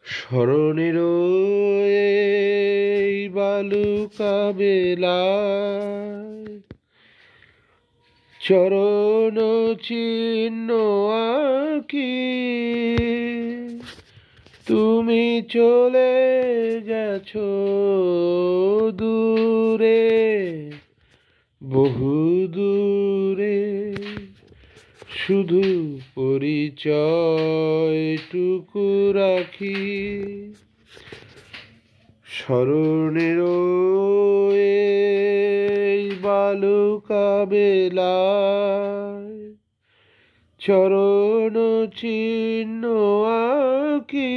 স্মরণের এই বালুকা বেলায় চরণ চিহ্ন আঁকি, তুমি চলে গেছো দূরে, বহু দূরে। শুধু পরিচয়টুকু রাখি, স্মরণের এই বালুকা বেলায় চরণ চিহ্ন আঁকি,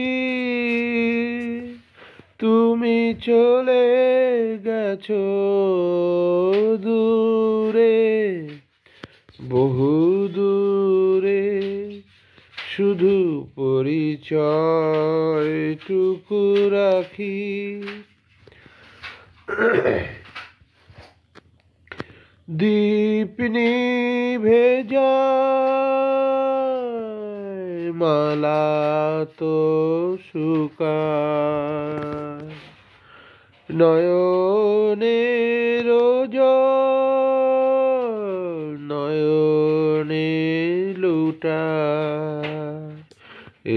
তুমি চলে গেছো দূরে, বহু দূরে। শুধু পরিচয়টুকু রাখি। দীপ নিভে যায়, মালা তো শুকায়, নয়নের জল নয়নে লুটায়।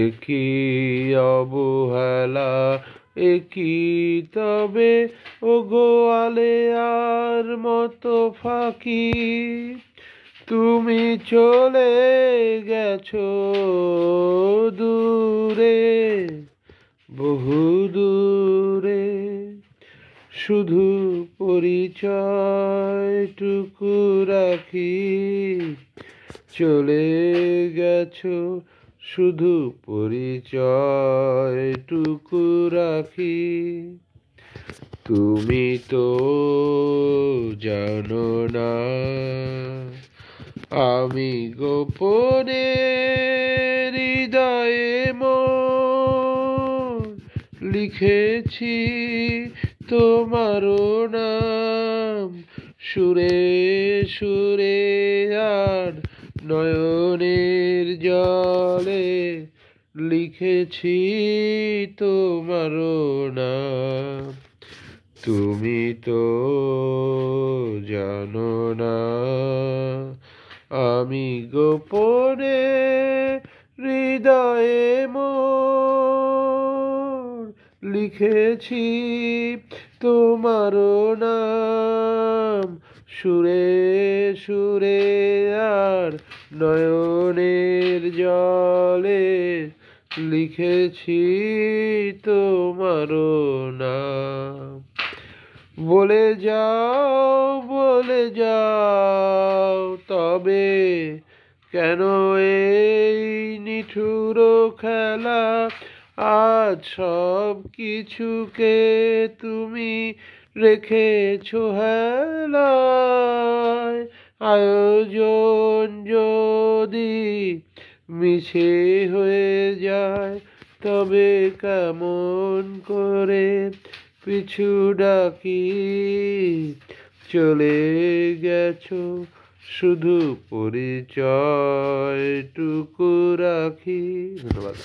একই অবহেলা, একই তবে ওগো আলেয়ার মতো ফাঁকি, তুমি চলে গেছো দূরে, বহু দূরে। শুধু পরিচয়টুকু রাখি, চলে গেছো শুধু পরিচয়টুকু রাখি। তুমি তো জানো না আমি গোপনে হৃদয়ে মন লিখেছি তোমারও নাম, সুরে সুরে আর নয়নের জলে লিখেছি তোমারও নাম। তুমি তো জানো না আমি গোপনে হৃদয়ে মোর লিখেছি তোমারও নাম, সুরে সুরে আর নয়নের জলে লিখেছি তোমারও নাম। বলে যাও তবে কেন এই নিঠুর খেলা, আজ সব কিছুকে তুমি রেখেছো হেলায়। আয়োজন যদি মিছে হয়ে যায়, তবে কেমন করে পিছু ডাকি, চলে গেছো শুধু পরিচয়টুকু রাখি। ধন্যবাদ।